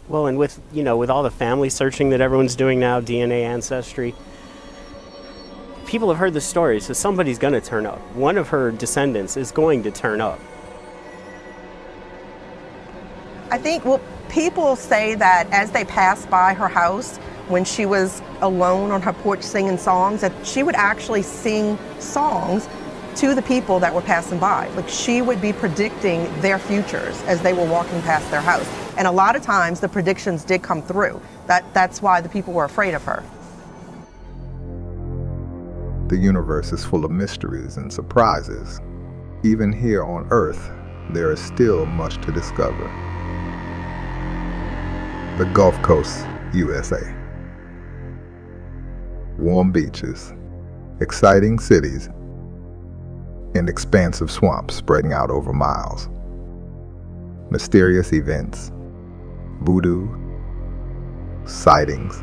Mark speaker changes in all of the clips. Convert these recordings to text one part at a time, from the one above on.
Speaker 1: Well, and with, with all the family searching that everyone's doing now, DNA ancestry, people have heard the story, so somebody's going to turn up. One of her descendants is going to turn up.
Speaker 2: I think, people say that as they passed by her house, when she was alone on her porch singing songs, that she would actually sing songs to the people that were passing by. Like, she would be predicting their futures as they were walking past their house. And a lot of times the predictions did come through. That's why the people were afraid of her.
Speaker 3: The universe is full of mysteries and surprises. Even here on Earth, there is still much to discover. The Gulf Coast, USA. Warm beaches, exciting cities, and expansive swamps spreading out over miles. Mysterious events, voodoo, sightings,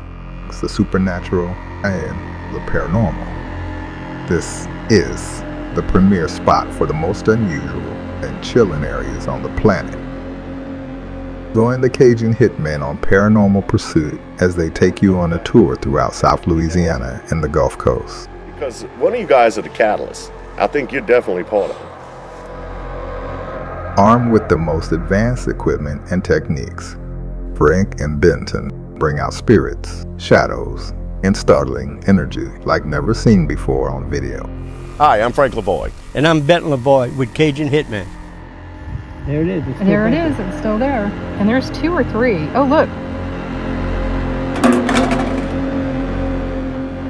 Speaker 3: the supernatural, and the paranormal. This is the premier spot for the most unusual and chilling areas on the planet. Join the Cajun hitmen on Paranormal Pursuit as they take you on a tour throughout South Louisiana and the Gulf Coast.
Speaker 4: Because one of you guys are the catalyst. I think you're definitely part of it.
Speaker 3: Armed with the most advanced equipment and techniques, Frank and Benton bring out spirits, shadows, and startling energy like never seen before on video.
Speaker 4: Hi, I'm Frank Lavoie.
Speaker 5: And I'm Benton Lavoie with Cajun Hitmen.
Speaker 6: There it is.
Speaker 7: There it is. It's still there. And there's 2 or 3. Oh, look.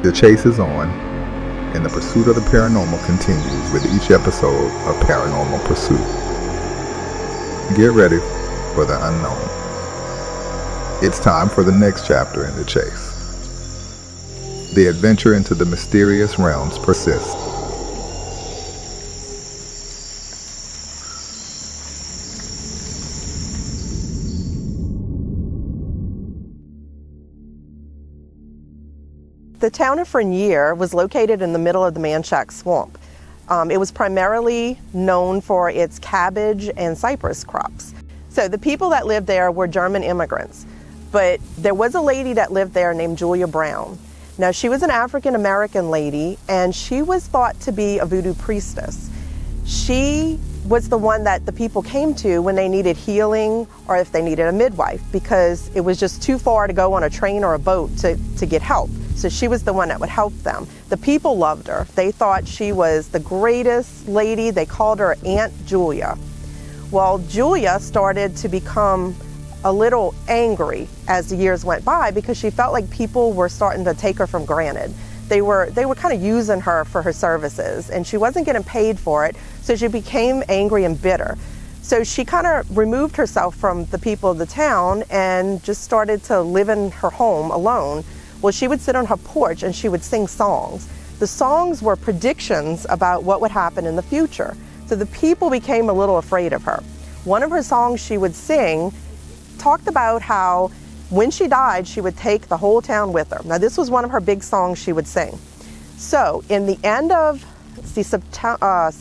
Speaker 3: The chase is on, and the pursuit of the paranormal continues with each episode of Paranormal Pursuit. Get ready for the unknown. It's time for the next chapter in the chase. The adventure into the mysterious realms persists.
Speaker 2: The town of Frenier was located in the middle of the Manchac Swamp. It was primarily known for its cabbage and cypress crops. So the people that lived there were German immigrants. But there was a lady that lived there named Julia Brown. Now, she was an African-American lady, and she was thought to be a voodoo priestess. She was the one that the people came to when they needed healing or if they needed a midwife, because it was just too far to go on a train or a boat to get help. So she was the one that would help them. The people loved her. They thought she was the greatest lady. They called her Aunt Julia. Well, Julia started to become a little angry as the years went by because she felt like people were starting to take her for granted. They were kind of using her for her services, and she wasn't getting paid for it, so she became angry and bitter. So she kind of removed herself from the people of the town and just started to live in her home alone. Well, she would sit on her porch and she would sing songs. The songs were predictions about what would happen in the future. So the people became a little afraid of her. One of her songs she would sing talked about how when she died, she would take the whole town with her. Now, this was one of her big songs she would sing. So in the end of September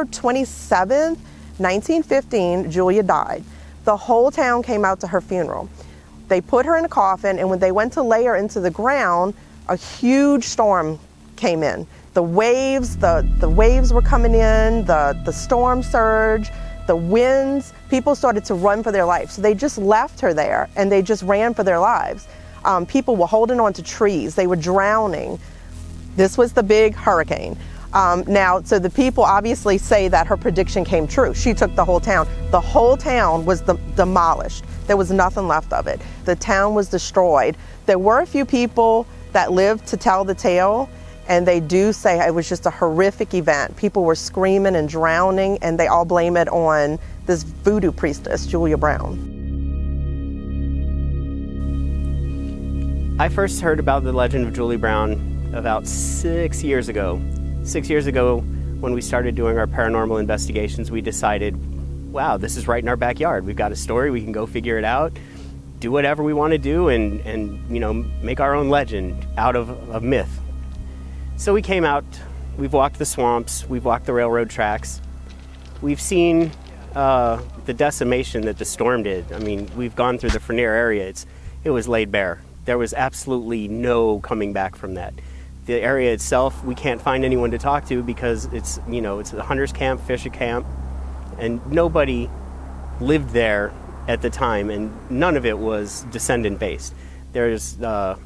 Speaker 2: 27th, 1915, Julia died. The whole town came out to her funeral. They put her in a coffin, and when they went to lay her into the ground, a huge storm came in. The waves were coming in, the storm surge, the winds. People started to run for their lives. So they just left her there, and they just ran for their lives. People were holding on to trees. They were drowning. This was the big hurricane. Now, so the people obviously say that her prediction came true. She took the whole town. The whole town was demolished. There was nothing left of it. The town was destroyed. There were a few people that lived to tell the tale, and they do say it was just a horrific event. People were screaming and drowning, and they all blame it on this voodoo priestess, Julia Brown.
Speaker 1: I first heard about the legend of Julia Brown about 6 years ago. 6 years ago, when we started doing our paranormal investigations, we decided, wow, this is right in our backyard. We've got a story, we can go figure it out, do whatever we want to do, and make our own legend out of a myth. So we came out, we've walked the swamps, we've walked the railroad tracks, we've seen the decimation that the storm did. I mean, we've gone through the Frenier area. It was laid bare. There was absolutely no coming back from that. The area itself, we can't find anyone to talk to because it's a hunter's camp, fisher camp, and nobody lived there at the time, and none of it was descendant based. There's the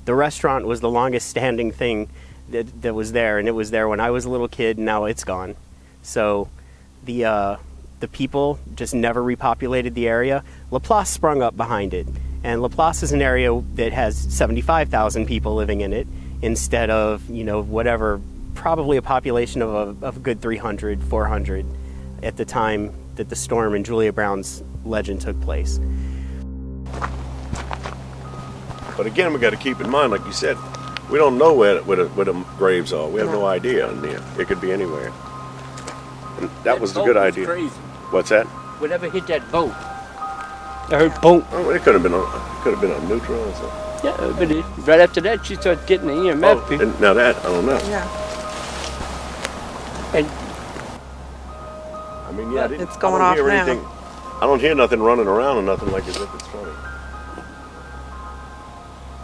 Speaker 1: restaurant was the longest standing thing that was there, and it was there when I was a little kid, and now it's gone. So the people just never repopulated the area. Laplace sprung up behind it, and Laplace is an area that has 75,000 people living in it instead of, whatever, probably a population of a good 300, 400 at the time that the storm in Julia Brown's legend took place.
Speaker 4: But again, we got to keep in mind, like you said, we don't know where the graves are. We have no idea in there. It could be anywhere. And that was the good idea.
Speaker 5: Crazy.
Speaker 4: What's that?
Speaker 5: Whatever hit that boat. I heard boom.
Speaker 4: Oh, it could have been on neutral or something.
Speaker 5: Yeah, but right after that, she started getting the EMF.
Speaker 4: Oh, and now that I don't know.
Speaker 2: Yeah.
Speaker 5: And
Speaker 4: I mean, yeah,
Speaker 2: It's going off now.
Speaker 4: I don't hear nothing running around or nothing like as if it's funny.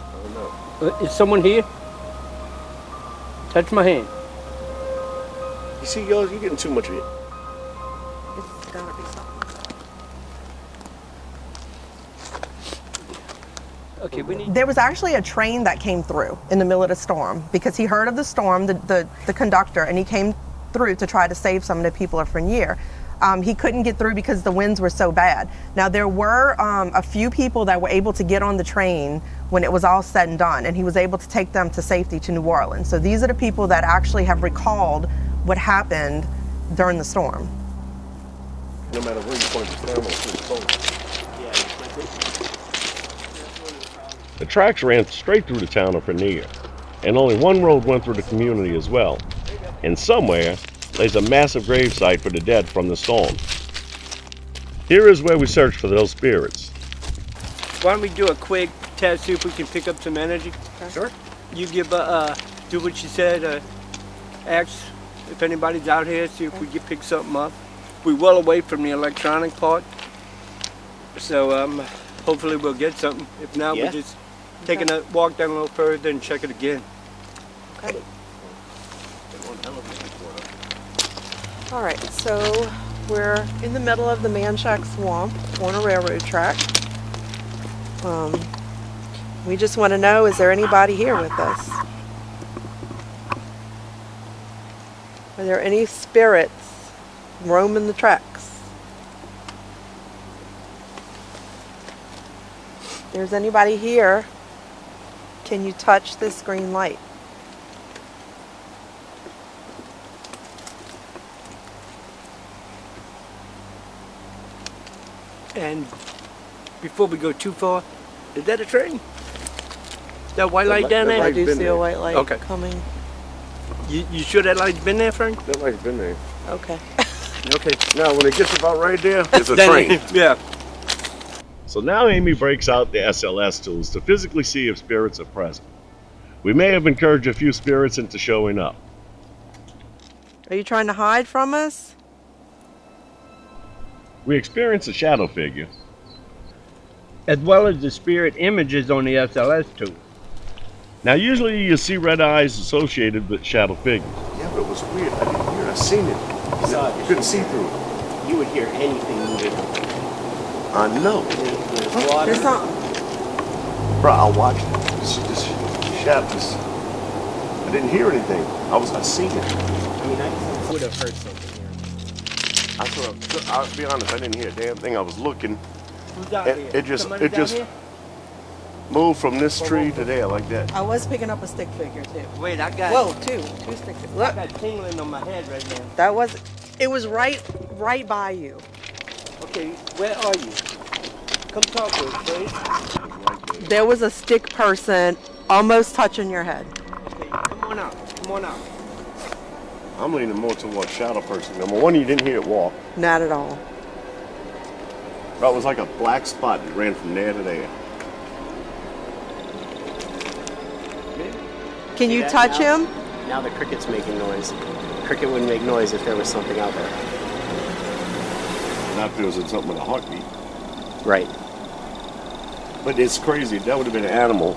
Speaker 4: I don't know.
Speaker 5: is someone here? Touch my hand.
Speaker 4: You see, you're getting too much of it.
Speaker 2: It's gotta be something.
Speaker 5: Okay, we need.
Speaker 2: There was actually a train that came through in the middle of the storm because he heard of the storm, the conductor, and he came through to try to save some of the people of Frenier. He couldn't get through because the winds were so bad. Now, there were a few people that were able to get on the train when it was all said and done, and he was able to take them to safety to New Orleans. So these are the people that actually have recalled what happened during the storm.
Speaker 4: No matter where you point the thermal to the phone. The tracks ran straight through the town of Frenier, and only one road went through the community as well. And somewhere, there's a massive gravesite for the dead from the storm. Here is where we search for those spirits.
Speaker 5: Why don't we do a quick test, see if we can pick up some energy?
Speaker 1: Sure.
Speaker 5: You give do what you said. Ask if anybody's out here, see if we can pick something up. We're well away from the electronic part, so hopefully we'll get something. If not,
Speaker 1: Yeah.
Speaker 5: we're just taking a walk down a little further and check it again.
Speaker 2: Okay. All right, so we're in the middle of the Manchac Swamp on a railroad track. We just want to know, is there anybody here with us? Are there any spirits roaming the tracks? If there's anybody here, can you touch this green light?
Speaker 5: And before we go too far, is that a train? That white light down there?
Speaker 2: I do
Speaker 4: been
Speaker 2: see
Speaker 4: there.
Speaker 2: a white light
Speaker 5: Okay.
Speaker 2: coming.
Speaker 5: You sure that light's been there, Frank?
Speaker 4: That light's been there.
Speaker 2: Okay.
Speaker 5: Okay.
Speaker 4: Now, when it gets about right there, it's a train.
Speaker 5: Yeah.
Speaker 4: So now Amy breaks out the SLS tools to physically see if spirits are present. We may have encouraged a few spirits into showing up.
Speaker 2: Are you trying to hide from us?
Speaker 4: We experience a shadow figure.
Speaker 5: As well as the spirit images on the SLS tool.
Speaker 4: Now usually you see red eyes associated with shadow figures. Yeah, but it was weird. I didn't hear it. I seen it. You couldn't see through it.
Speaker 1: You would hear anything moving.
Speaker 4: I know.
Speaker 1: There's water.
Speaker 2: There's something.
Speaker 4: Bro, I watched it. This shadow. I didn't hear anything. I seen it.
Speaker 1: I mean, I would have heard something here.
Speaker 4: I'll be honest, I didn't hear a damn thing. I was looking.
Speaker 5: Who's out
Speaker 4: And
Speaker 5: here?
Speaker 4: it just
Speaker 5: Somebody down here?
Speaker 4: moved from this tree to there like that.
Speaker 2: I was picking up a stick figure too.
Speaker 5: Wait, I got.
Speaker 2: Whoa, two stick figures.
Speaker 5: I
Speaker 2: Look,
Speaker 5: got tingling on my head right now.
Speaker 2: that was, it was right by you.
Speaker 5: Okay, where are you? Come talk to us, please.
Speaker 2: There was a stick person almost touching your head.
Speaker 5: Okay, come on out. Come on out.
Speaker 4: I'm leaning more towards shadow person. Number one, you didn't hear it walk.
Speaker 2: Not at all.
Speaker 4: Bro, it was like a black spot that ran from there to there.
Speaker 2: Can you
Speaker 1: that
Speaker 2: touch
Speaker 1: now?
Speaker 2: him?
Speaker 1: Now the cricket's making noise. Cricket wouldn't make noise if there was something out there.
Speaker 4: not feels it's something with a heartbeat.
Speaker 1: Right.
Speaker 4: But it's crazy. If that would have been an animal,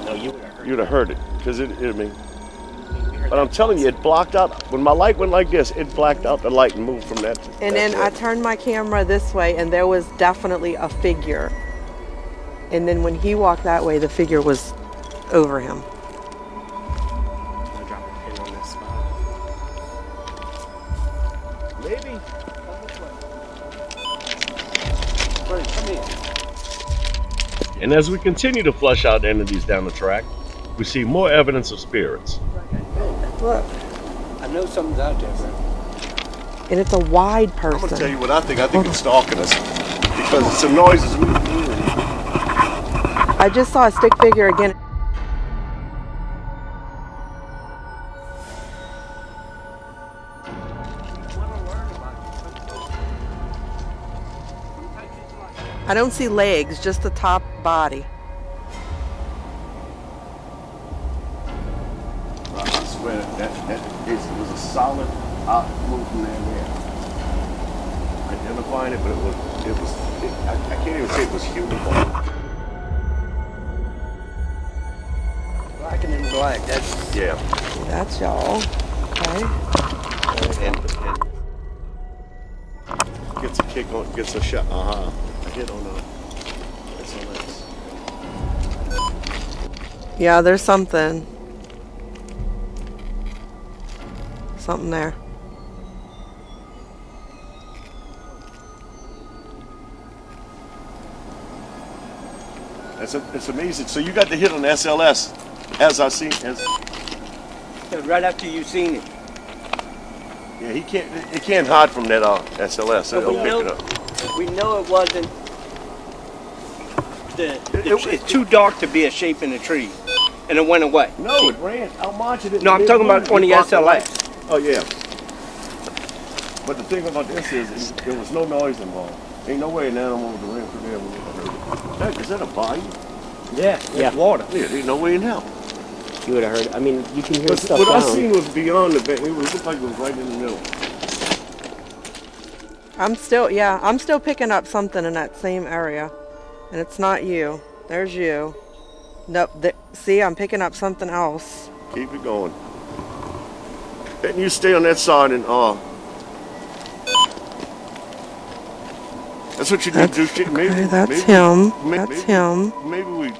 Speaker 1: No, you would have heard.
Speaker 4: you'd have heard it. Because I mean, but I'm telling you, it blocked out. When my light went like this, it blacked out the light and moved from that.
Speaker 2: And
Speaker 4: that
Speaker 2: then I
Speaker 4: way.
Speaker 2: turned my camera this way, and there was definitely a figure. And then when he walked that way, the figure was over him.
Speaker 1: I'm gonna drop a pin on this spot.
Speaker 4: Maybe.
Speaker 5: Come here.
Speaker 4: And as we continue to flush out entities down the track, we see more evidence of spirits.
Speaker 2: Look.
Speaker 5: I know something's out there, bro.
Speaker 2: And it's a wide
Speaker 4: I'm gonna tell
Speaker 2: person.
Speaker 4: you what I think. I think it's stalking us because some noises.
Speaker 2: I just saw a stick figure again. I don't see legs, just the top body.
Speaker 4: I swear it was a solid move from there. Identifying it, but I can't even say it was human.
Speaker 5: Black and black. That's
Speaker 4: Yeah.
Speaker 2: That's y'all. Okay.
Speaker 4: And gets a kick on, gets a shot. A hit on the SLS.
Speaker 2: Yeah, there's something. Something there.
Speaker 4: It's amazing. So you got the hit on the SLS, as I seen.
Speaker 5: right after you seen it.
Speaker 4: Yeah, it can't hide from that SLS. So
Speaker 5: But
Speaker 4: it'll pick it up.
Speaker 5: we know it wasn't. It's too dark to be a shape in a tree, and it went away.
Speaker 4: No, it ran. How much it?
Speaker 5: No, I'm talking about on the SLS.
Speaker 4: Oh yeah. But the thing about this is, there was no noise involved. Ain't no way an animal would have ran through there and we would have heard it. Is that a bite?
Speaker 5: Yeah,
Speaker 1: Yeah.
Speaker 5: water.
Speaker 4: Yeah, there's no way in hell.
Speaker 1: You would have heard. I mean, you can hear
Speaker 4: But
Speaker 1: stuff
Speaker 4: what I
Speaker 1: down.
Speaker 4: seen was beyond the bank. It looked like it was right in the middle.
Speaker 2: I'm still picking up something in that same area. And it's not you. There's you. Nope. See, I'm picking up something else.
Speaker 4: Keep it going. And you stay on that side and that's what you need to do. Shit, maybe,
Speaker 2: Okay, that's
Speaker 4: maybe,
Speaker 2: him.
Speaker 4: maybe-
Speaker 2: That's him.
Speaker 4: Maybe we.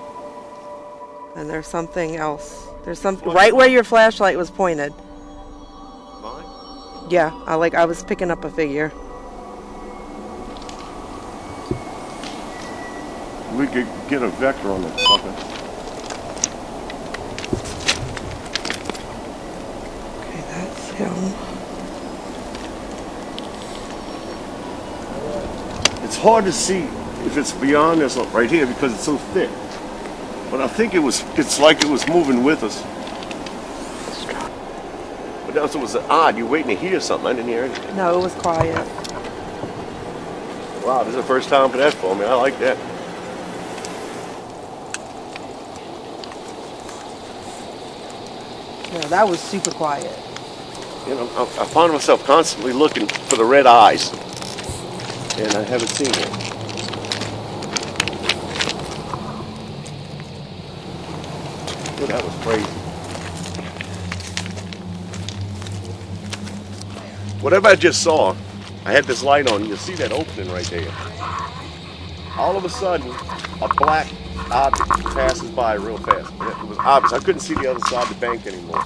Speaker 2: And there's something else. There's something right where your flashlight was pointed.
Speaker 4: Mine?
Speaker 2: Yeah, I was picking up a figure.
Speaker 4: We could get a vector on that sucker.
Speaker 2: Okay, that's him.
Speaker 4: It's hard to see if it's beyond this right here because it's so thick. But I think it's like it was moving with us. But that was odd. You're waiting to hear something. I didn't hear anything.
Speaker 2: No, it was quiet.
Speaker 4: Wow, this is the first time for that for me. I like that.
Speaker 2: Yeah, that was super quiet.
Speaker 4: You know, I find myself constantly looking for the red eyes. And I haven't seen it. Oh, that was crazy. Whatever I just saw, I had this light on. You'll see that opening right there. All of a sudden, a black object passes by real fast. And it was obvious. I couldn't see the other side of the bank anymore.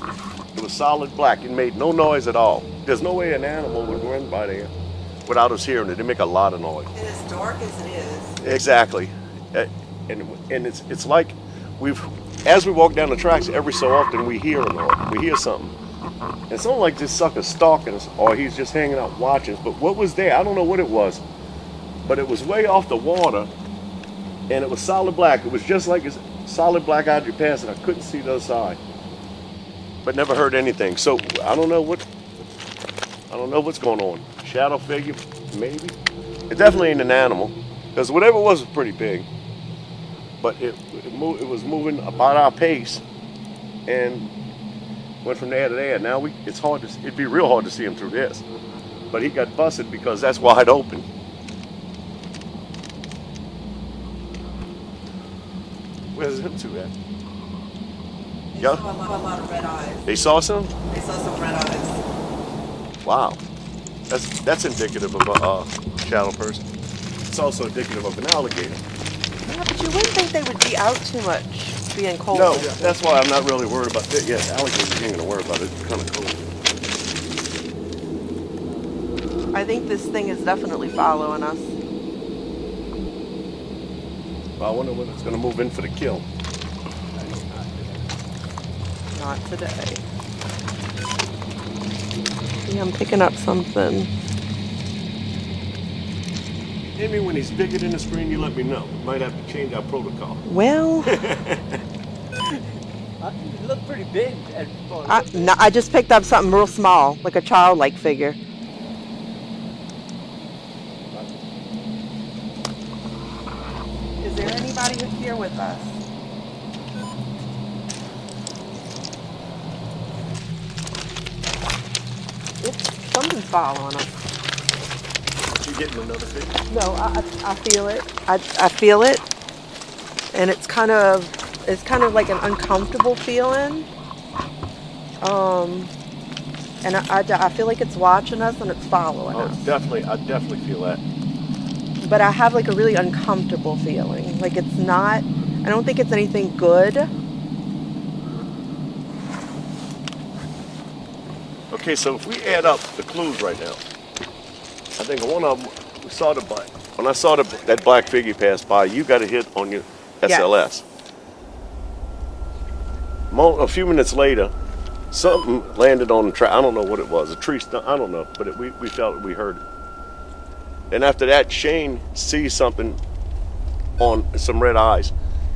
Speaker 4: It was solid black. It made no noise at all. There's no way an animal would run by there without us hearing it. It make a lot of noise.
Speaker 2: And as dark as it is.
Speaker 4: Exactly. And it's like as we walk down the tracks, every so often we hear a noise. We hear something. And it's not like this sucker's stalking us or he's just hanging out watching us. But what was there? I don't know what it was. But it was way off the water. And it was solid black. It was just like a solid black object passing. I couldn't see the other side. But never heard anything. So I don't know what's going on. Shadow figure, maybe. It definitely ain't an animal. Because whatever it was pretty big. But it was moving about our pace. And went from there to there. Now it'd be real hard to see him through this. But he got busted because that's wide open. Where's them two at?
Speaker 2: They
Speaker 4: Yeah.
Speaker 2: saw a lot of red eyes.
Speaker 4: They saw some?
Speaker 2: They saw some red eyes.
Speaker 4: Wow. That's indicative of a shadow person. It's also indicative of an alligator.
Speaker 2: Yeah, but you wouldn't think they would be out too much, being cold.
Speaker 4: No, that's why I'm not really worried about it. Yeah, alligators, you ain't gonna worry about it. It's kind of cool.
Speaker 2: I think this thing is definitely following us.
Speaker 4: But I wonder when it's gonna move in for the kill.
Speaker 2: Not today. Yeah, I'm picking up something.
Speaker 4: Maybe when he's bigger than the screen, you let me know. Might have to change our protocol.
Speaker 2: Well,
Speaker 5: You look pretty big.
Speaker 2: I just picked up something real small, like a childlike figure. Is there anybody here with us? Something's following us.
Speaker 4: You getting another thing?
Speaker 2: No, I feel it. I feel it, and it's kind of like an uncomfortable feeling. And I feel like it's watching us and it's following us.
Speaker 4: I definitely feel that.
Speaker 2: But I have like a really uncomfortable feeling. Like it's not. I don't think it's anything good.
Speaker 4: Okay, so if we add up the clues right now, I think one of them, we saw the black. When I saw that black figure pass by, you got a hit on your SLS. A few minutes later, something landed on the track. I don't know what it was. A tree stump. I don't know, but we felt it. We heard it. And after that, Shane sees something on some red eyes,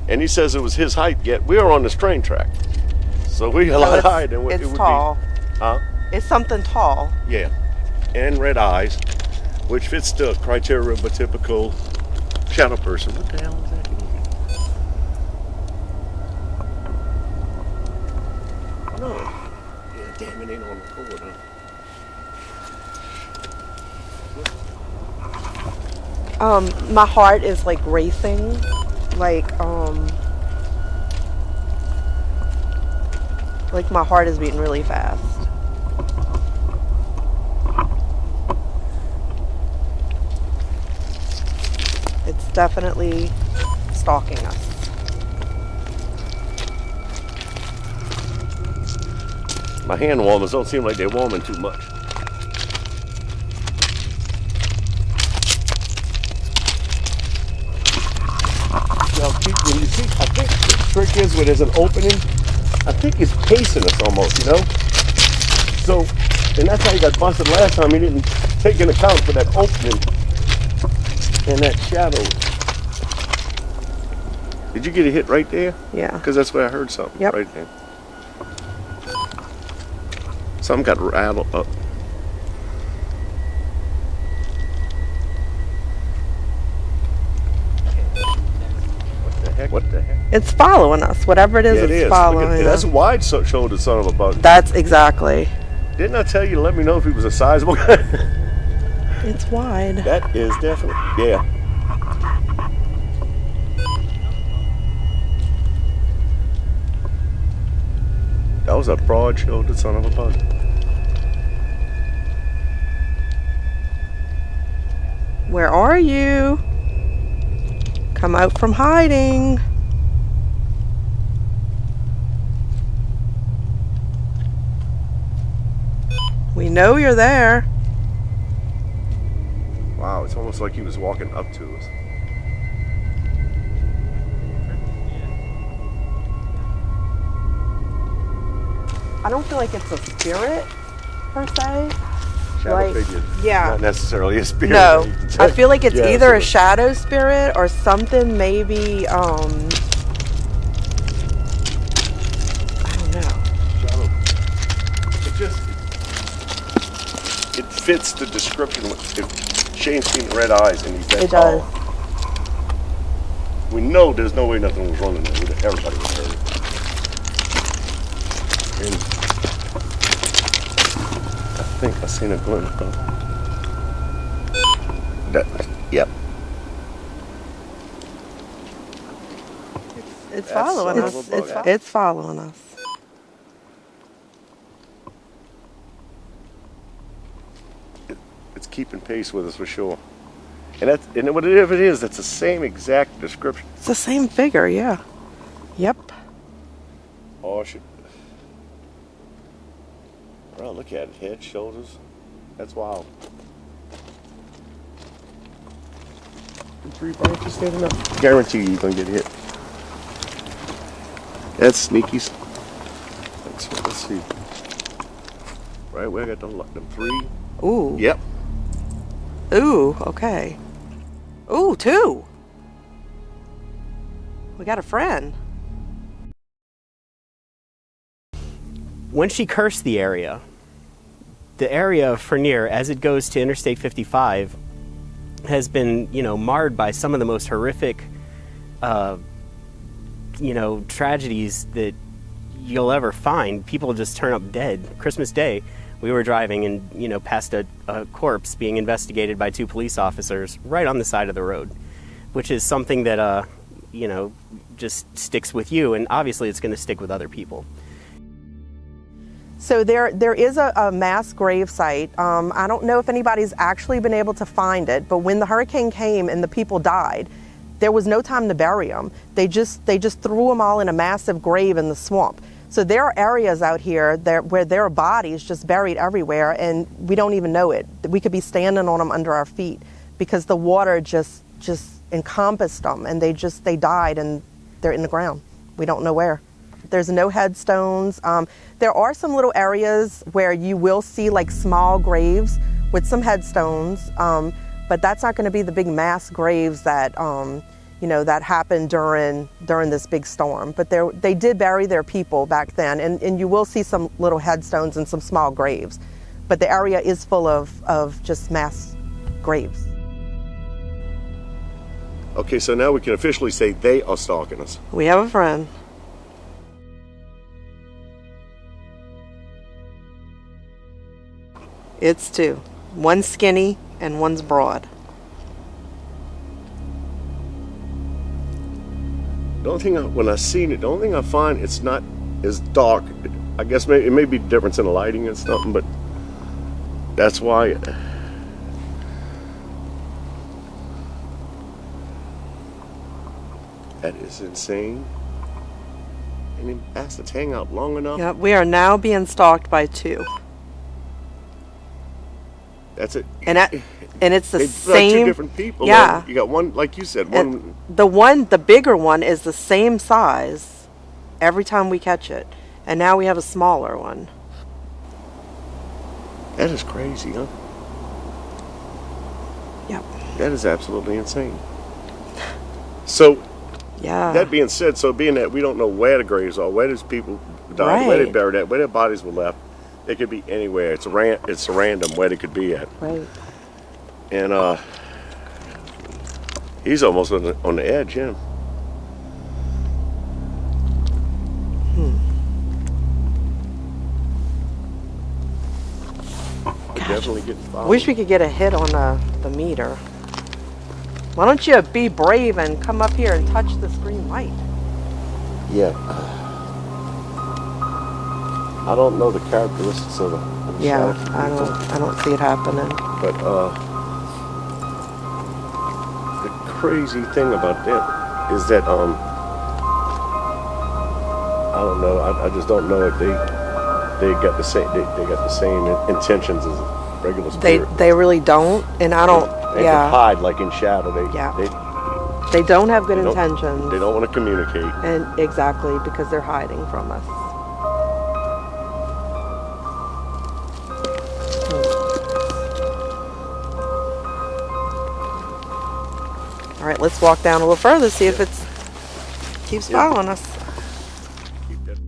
Speaker 4: and he says it was his height. Yet we are on this train track, so we a lot higher than what it
Speaker 2: It's
Speaker 4: would
Speaker 2: tall.
Speaker 4: be. Huh?
Speaker 2: It's something tall.
Speaker 4: Yeah, and red eyes, which fits the criteria of a typical shadow person. What the hell is that? No. Yeah, damn, it ain't on record, huh?
Speaker 2: My heart is like racing, like my heart is beating really fast. It's definitely stalking us.
Speaker 4: My hand warmers don't seem like they're warming too much. Now, when you see, I think the trick is where there's an opening, I think it's pacing us almost, you know? So, and that's how he got busted last time. He didn't take into account for that opening and that shadow. Did you get a hit right there?
Speaker 2: Yeah.
Speaker 4: Because that's where I heard something.
Speaker 2: Yep.
Speaker 4: Right there. Something got rattled up. What the heck?
Speaker 2: It's following us. Whatever it is,
Speaker 4: Yeah, it
Speaker 2: it's
Speaker 4: is.
Speaker 2: following
Speaker 4: Look at, that's
Speaker 2: us.
Speaker 4: a wide-shouldered son of a bug.
Speaker 2: That's exactly.
Speaker 4: Didn't I tell you to let me know if he was a sizable guy?
Speaker 2: It's wide.
Speaker 4: That is definitely, yeah. That was a broad-shouldered son of a bug.
Speaker 2: Where are you? Come out from hiding. We know you're there.
Speaker 4: Wow, it's almost like he was walking up to us.
Speaker 2: I don't feel like it's a spirit per se.
Speaker 4: Shadow
Speaker 2: Like,
Speaker 4: figure.
Speaker 2: yeah.
Speaker 4: Not necessarily a spirit.
Speaker 2: No, I feel like it's
Speaker 4: Yeah,
Speaker 2: either a
Speaker 4: so-
Speaker 2: shadow spirit or something maybe, I don't know.
Speaker 4: Shadow. It fits the description. If Shane's seen red eyes and he's that
Speaker 2: It
Speaker 4: tall.
Speaker 2: does.
Speaker 4: We know there's no way nothing was running there. Everybody was hurt. And I think I seen a glimpse of that. Yep.
Speaker 2: It's
Speaker 4: That
Speaker 2: following
Speaker 4: son
Speaker 2: us.
Speaker 4: of a bug.
Speaker 2: It's following us.
Speaker 4: It's keeping pace with us for sure. And whatever it is, that's the same exact description.
Speaker 2: It's the same figure, yeah. Yep.
Speaker 4: Oh, shit. Well, look at it. Head, shoulders. That's wild. And 3 branches standing up. Guarantee you're going to get hit. That's sneakies. Let's see. Right where I got them 3.
Speaker 2: Ooh.
Speaker 4: Yep.
Speaker 2: Ooh, okay. Ooh, 2. We got a friend.
Speaker 1: When she cursed the area of Frenier, as it goes to Interstate 55, has been, marred by some of the most horrific, tragedies that you'll ever find. People just turn up dead. Christmas Day, we were driving and, past a corpse being investigated by 2 police officers right on the side of the road, which is something that, just sticks with you, and obviously it's going to stick with other people.
Speaker 2: So there is a mass grave site. I don't know if anybody's actually been able to find it, but when the hurricane came and the people died, there was no time to bury them. They just threw them all in a massive grave in the swamp. So there are areas out here where there are bodies just buried everywhere, and we don't even know it. We could be standing on them under our feet because the water just encompassed them, and they died, and they're in the ground. We don't know where. There's no headstones. There are some little areas where you will see like small graves with some headstones, but that's not going to be the big mass graves that that happened during this big storm. But they did bury their people back then, and you will see some little headstones and some small graves. But the area is full of just mass graves.
Speaker 4: Okay, so now we can officially say they are stalking us.
Speaker 2: We have a friend. It's 2. One's skinny and one's broad.
Speaker 4: The only thing, when I seen it, the only thing I find, it's not as dark. I guess it may be difference in the lighting and something, but that's why. That is insane. And them bastards hang out long enough.
Speaker 2: Yep, we are now being stalked by 2.
Speaker 4: That's it.
Speaker 2: And it's the
Speaker 4: They
Speaker 2: same.
Speaker 4: 2 different people.
Speaker 2: Yeah.
Speaker 4: You got one, like you said,
Speaker 2: And
Speaker 4: one.
Speaker 2: the bigger one is the same size every time we catch it. And now we have a smaller one.
Speaker 4: That is crazy, huh?
Speaker 2: Yep.
Speaker 4: That is absolutely insane. So,
Speaker 2: Yeah.
Speaker 4: that being said, being that we don't know where the graves are, where these people died, where they
Speaker 2: Right.
Speaker 4: buried at, where their bodies were left, they could be anywhere. It's random where they could be at.
Speaker 2: Right.
Speaker 4: And he's almost on the edge, yeah. We're definitely getting followed.
Speaker 2: Wish we could get a hit on the meter. Why don't you be brave and come up here and touch this green light?
Speaker 4: Yeah. I don't know the characteristics of the
Speaker 2: Yeah,
Speaker 4: shadow.
Speaker 2: I don't see it happening.
Speaker 4: But the crazy thing about that is that I don't know. I just don't know if they got the same they got the same intentions as regular spirit.
Speaker 2: They really don't, and I don't.
Speaker 4: They
Speaker 2: Yeah.
Speaker 4: can hide like in shadow.
Speaker 2: They don't have good
Speaker 4: they don't-
Speaker 2: intentions.
Speaker 4: They don't want to communicate.
Speaker 2: And exactly, because they're hiding from us. All right, let's walk down a little further, see if it's keeps following us.
Speaker 4: Keep that.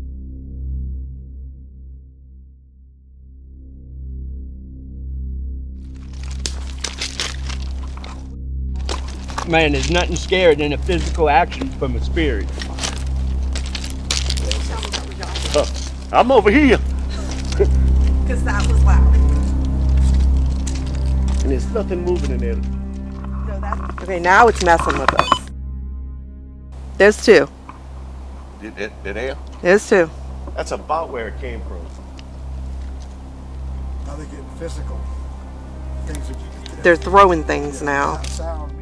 Speaker 6: Man, there's nothing scarier than a physical action from a spirit.
Speaker 4: I'm over here,
Speaker 2: Because that was loud.
Speaker 4: and there's nothing moving in there.
Speaker 2: Okay, now it's messing with us. There's 2.
Speaker 4: Did they?
Speaker 2: There's two.
Speaker 4: That's about where it came from.
Speaker 8: Now they're getting physical. Things are,
Speaker 2: They're throwing things now.
Speaker 8: sound.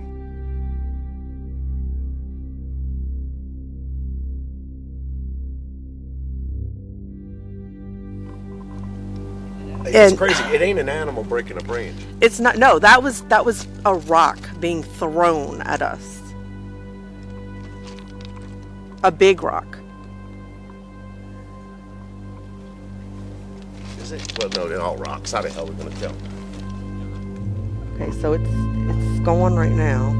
Speaker 4: It's
Speaker 2: And-
Speaker 4: crazy. It ain't an animal breaking a branch.
Speaker 2: It's not. No, that was a rock being thrown at us. A big rock.
Speaker 4: Is it? Well, no, they're all rocks. How the hell are we gonna tell?
Speaker 2: Okay, so it's going right now.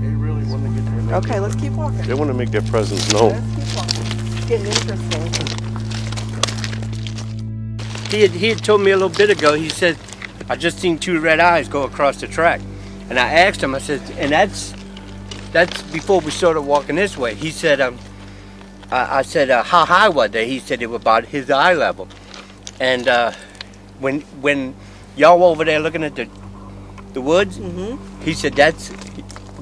Speaker 4: They really want to get their.
Speaker 2: Okay, let's keep walking.
Speaker 4: They want to make their presence known.
Speaker 2: Let's keep walking. It's getting interesting.
Speaker 5: He had told me a little bit ago, he said, I just seen two red eyes go across the track. And I asked him, I said, and that's before we started walking this way. He said, I said, how high were they? He said, they were about his eye level. And when y'all were over there looking at the woods, he said that's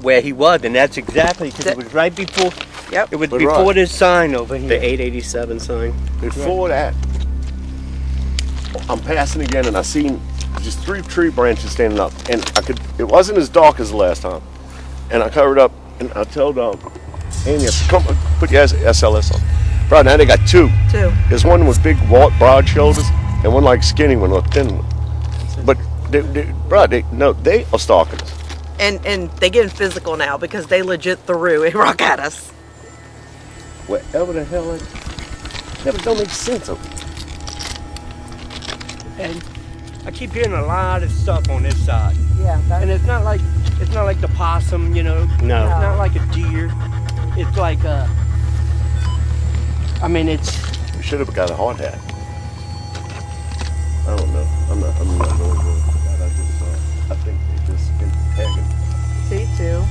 Speaker 5: where he was, and that's exactly, because it was right before,
Speaker 2: Yep.
Speaker 5: it was
Speaker 4: But
Speaker 5: before
Speaker 4: right.
Speaker 5: this sign over here.
Speaker 1: The 887 sign.
Speaker 4: Before that, I'm passing again, and I seen just 3 tree branches standing up, and it wasn't as dark as the last time. And I covered up, and I told Amy, I said, come put your SLS on. Bro, now they got 2.
Speaker 2: Two.
Speaker 4: There's one with big, broad shoulders, and one like skinny one or thin one. But they are stalking us.
Speaker 2: And they getting physical now because they legit threw a rock at us.
Speaker 4: Whatever the hell it don't make sense of it.
Speaker 5: And I keep hearing a lot of stuff on this side.
Speaker 2: Yeah.
Speaker 5: And it's not like the possum, you know.
Speaker 1: No.
Speaker 5: It's not like a deer. It's like
Speaker 4: We should have got a hard hat. I don't know. I'm not really good with that. I think they just tagging.
Speaker 2: See, two.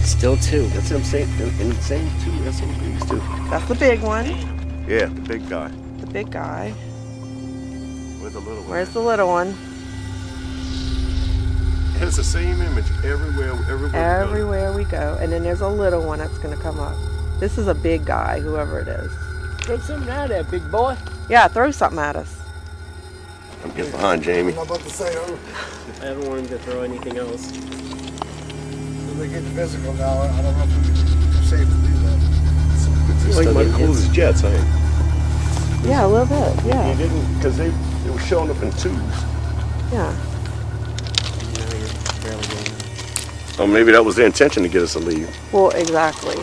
Speaker 1: Still 2.
Speaker 4: That's what I'm saying. And the same 2 SMGs too.
Speaker 2: That's the big one.
Speaker 4: Yeah, the big guy.
Speaker 2: The big guy.
Speaker 4: With the little one.
Speaker 2: Where's the little one?
Speaker 4: And it's the same image everywhere we go.
Speaker 2: Everywhere we go. And then there's a little one that's going to come up. This is a big guy, whoever it is.
Speaker 5: throw something out there, big boy.
Speaker 2: Yeah, throw something at us.
Speaker 4: I'm getting behind Jamie.
Speaker 8: I'm about to say,
Speaker 1: I haven't wanted to throw anything else.
Speaker 8: they're getting physical now. I don't know if it's safe to do that.
Speaker 4: It's like my coolest jets, ain't it?
Speaker 2: Yeah, a little bit.
Speaker 4: You
Speaker 2: Yeah.
Speaker 4: didn't, because they were showing up in 2s.
Speaker 2: Yeah.
Speaker 4: Oh, maybe that was their intention to get us to leave.
Speaker 2: Well, exactly.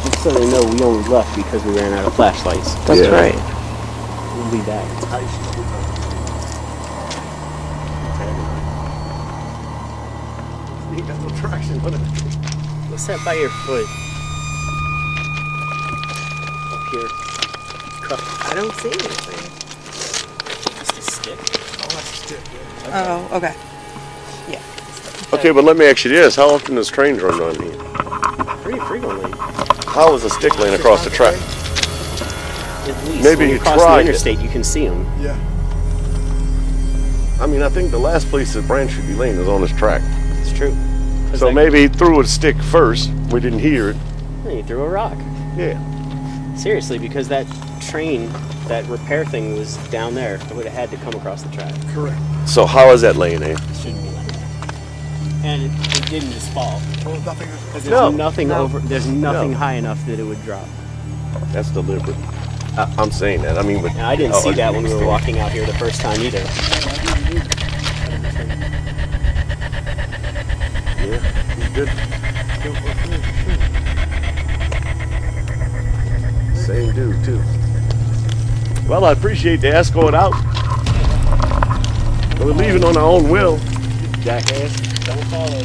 Speaker 1: Just so they know, we only left because we ran out of flashlights.
Speaker 2: That's
Speaker 4: Yeah.
Speaker 2: right.
Speaker 1: We'll be back.
Speaker 4: You ain't got no traction on it.
Speaker 1: What's that by your foot? Up here.
Speaker 2: I don't see anything.
Speaker 1: Just a stick.
Speaker 8: Oh, that's a stick, yeah.
Speaker 2: Oh, okay.
Speaker 4: Okay, but let me ask you this. How often does trains run on here?
Speaker 1: Pretty frequently.
Speaker 4: How is a stick laying across the track?
Speaker 1: At least.
Speaker 4: Maybe
Speaker 1: when
Speaker 4: you
Speaker 1: you cross
Speaker 4: tried
Speaker 1: the
Speaker 4: it.
Speaker 1: interstate, you can see them.
Speaker 8: Yeah.
Speaker 4: I mean, I think the last place the branch should be laying is on this track.
Speaker 1: It's true. 'Cause
Speaker 4: So
Speaker 1: that-
Speaker 4: maybe he threw a stick first. We didn't hear it.
Speaker 1: He threw a rock.
Speaker 4: Yeah.
Speaker 1: Seriously, because that train, that repair thing was down there. It would have had to come across the track.
Speaker 8: Correct.
Speaker 4: So how is that laying there?
Speaker 1: It shouldn't be like that. And it didn't just fall.
Speaker 8: Well, nothing.
Speaker 1: There's
Speaker 4: No.
Speaker 1: nothing over. There's nothing
Speaker 4: No.
Speaker 1: high enough that it would drop.
Speaker 4: That's deliberate. I'm saying that. I mean, but
Speaker 1: And I didn't see that when we were walking out here the first time either.
Speaker 4: Yeah, he's good. Same dude too. Well, I appreciate the escort out. We're leaving on our own will. Jackass.
Speaker 1: Don't follow.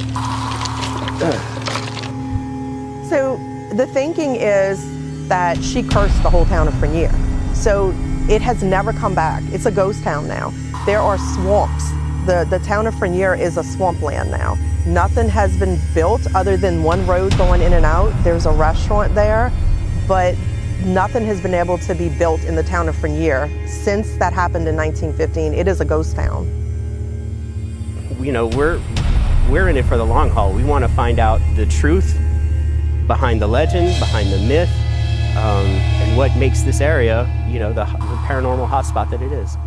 Speaker 2: So the thinking is that she cursed the whole town of Frenier. So it has never come back. It's a ghost town now. There are swamps. The town of Frenier is a swampland now. Nothing has been built other than one road going in and out. There's a restaurant there, but nothing has been able to be built in the town of Frenier since that happened in 1915. It is a ghost town.
Speaker 1: You know, we're in it for the long haul. We want to find out the truth behind the legend, behind the myth, and what makes this area, the paranormal hotspot that it is.